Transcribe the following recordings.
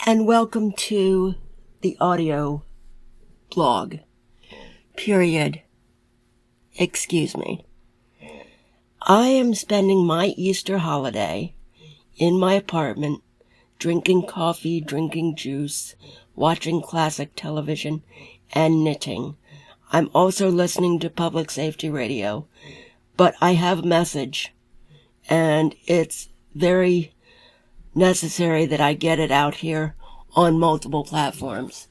and welcome to the audio blog. Period. Excuse me. I am spending my Easter holiday in my apartment, drinking coffee, drinking juice, watching classic television, and knitting. I'm also listening to public safety radio, but I have a message, and it's very necessary that I get it out here on multiple platforms.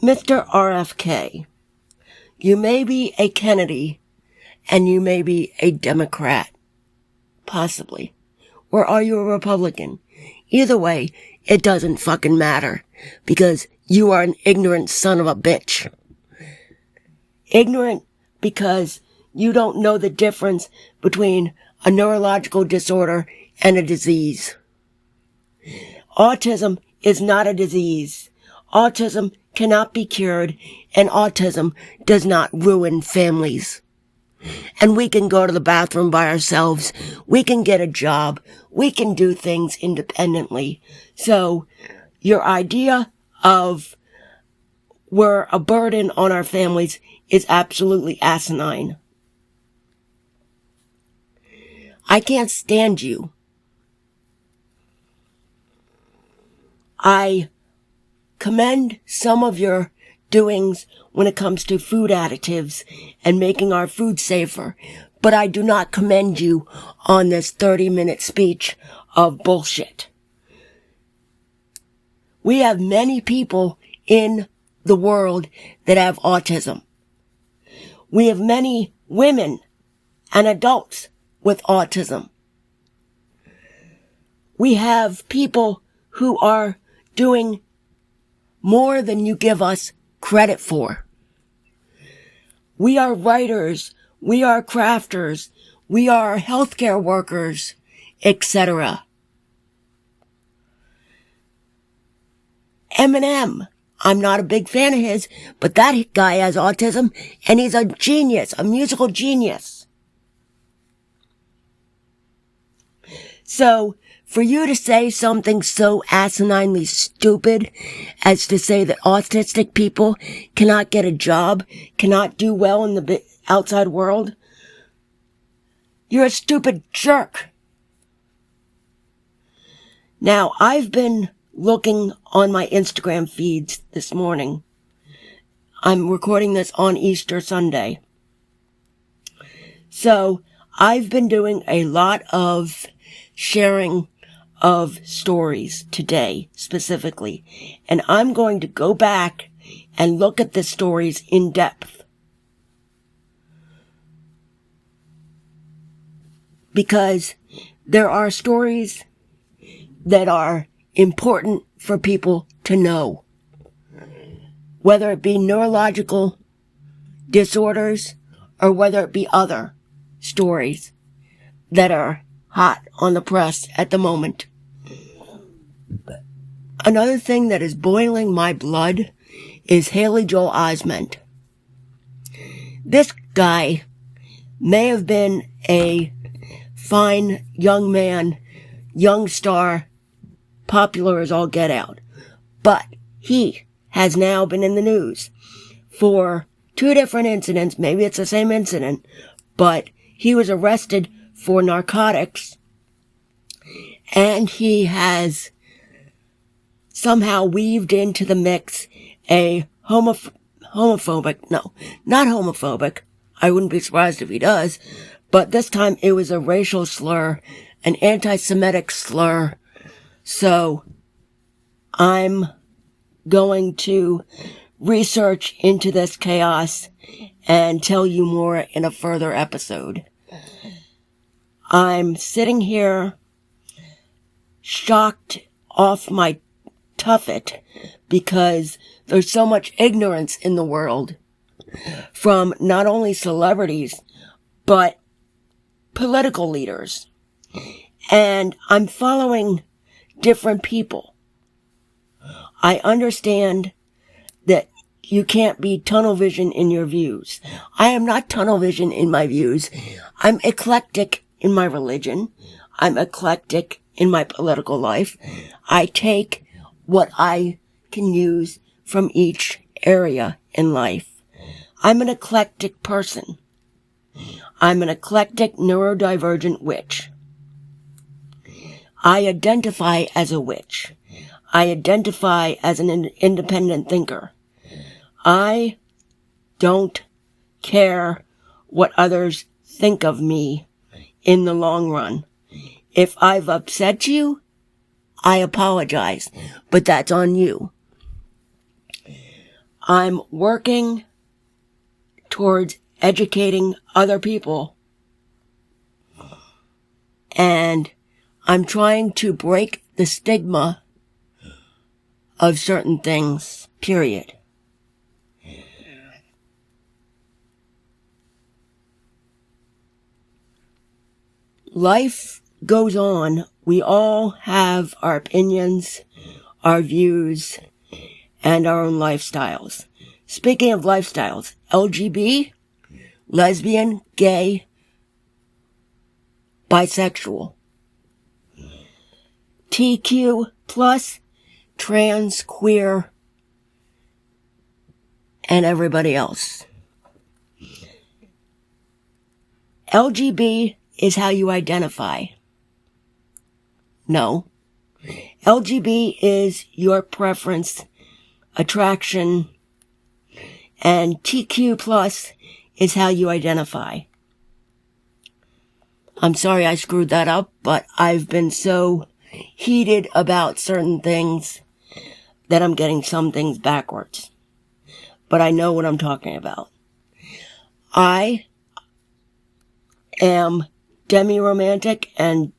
Mr. RFK, you may be a Kennedy and you may be a Democrat. Possibly. Or are you a Republican? Either way, it doesn't fucking matter because you are an ignorant son of a bitch. Ignorant because you don't know the difference between a neurological disorder and a disease. Autism is not a disease. Autism cannot be cured, and autism does not ruin families. And we can go to the bathroom by ourselves. We can get a job. We can do things independently. So your idea of we're a burden on our families is absolutely asinine. I can't stand you. I commend some of your doings when it comes to food additives and making our food safer, but I do not commend you on this 30-minute speech of bullshit. We have many people in the world that have autism. We have many women and adults with autism. We have people who are doing more than you give us credit for. We are writers, we are crafters, we are healthcare workers, etc. Eminem, I'm not a big fan of his, but that guy has autism and he's a genius, a musical genius. So, for you to say something so asininely stupid as to say that autistic people cannot get a job, cannot do well in the outside world, you're a stupid jerk. Now, I've been looking on my Instagram feeds this morning. I'm recording this on Easter Sunday. So, I've been doing a lot of sharing of stories today, specifically. And I'm going to go back and look at the stories in depth. Because there are stories that are important for people to know. Whether it be neurological disorders or whether it be other stories that are hot on the press at the moment. Another thing that is boiling my blood is Haley Joel Osment. This guy may have been a fine young man, young star, popular as all get out, but he has now been in the news for 2 different incidents. Maybe it's the same incident, but he was arrested for narcotics, and he has somehow weaved into the mix a homophobic, no, not homophobic, I wouldn't be surprised if he does, but this time it was a racial slur, an anti-Semitic slur, so I'm going to research into this chaos and tell you more in a further episode. I'm sitting here shocked off my tuffet because there's so much ignorance in the world from not only celebrities, but political leaders. And I'm following different people. I understand that you can't be tunnel vision in your views. I am not tunnel vision in my views. I'm eclectic in my religion. I'm eclectic in my political life. I take what I can use from each area in life. I'm an eclectic person. I'm an eclectic neurodivergent witch. I identify as a witch. I identify as an independent thinker. I don't care what others think of me in the long run. If I've upset you, I apologize, but that's on you. I'm working towards educating other people, and I'm trying to break the stigma of certain things, period. Life goes on. We all have our opinions, our views, and our own lifestyles. Speaking of lifestyles, LGB, lesbian, gay, bisexual, TQ plus, trans, queer, and everybody else. LGB is how you identify. No. LGB is your preference, attraction, and TQ plus is how you identify. I'm sorry I screwed that up, but I've been so heated about certain things that I'm getting some things backwards. But I know what I'm talking about. I am demi-romantic and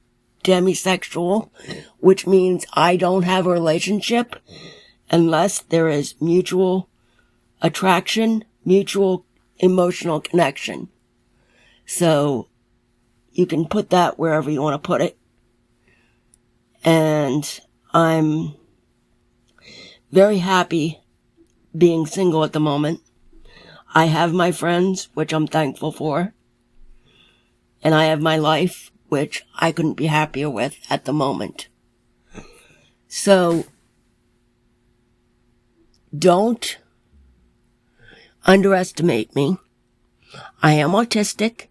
demisexual, which means I don't have a relationship unless there is mutual attraction, mutual emotional connection. So you can put that wherever you want to put it. And I'm very happy being single at the moment. I have my friends, which I'm thankful for. And I have my life, which I couldn't be happier with at the moment. So, don't underestimate me. I am autistic,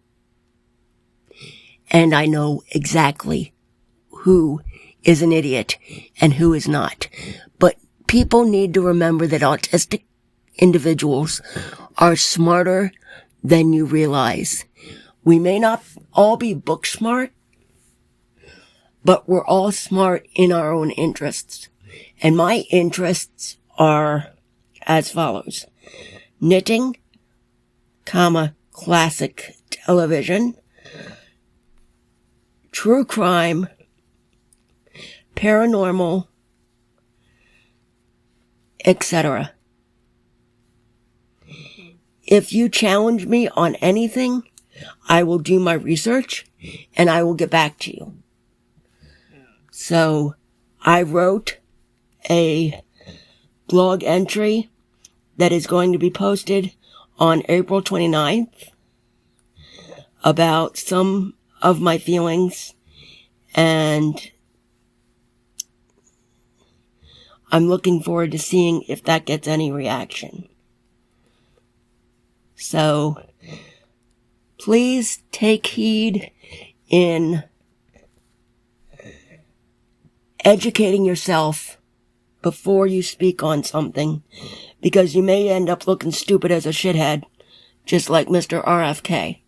and I know exactly who is an idiot and who is not. But people need to remember that autistic individuals are smarter than you realize. We may not all be book smart, but we're all smart in our own interests. And my interests are as follows: knitting, classic television, true crime, paranormal, etc. If you challenge me on anything, I will do my research and I will get back to you. So I wrote a blog entry that is going to be posted on April 29th about some of my feelings, and I'm looking forward to seeing if that gets any reaction. So please take heed in educating yourself before you speak on something, because you may end up looking stupid as a shithead, just like Mr. RFK.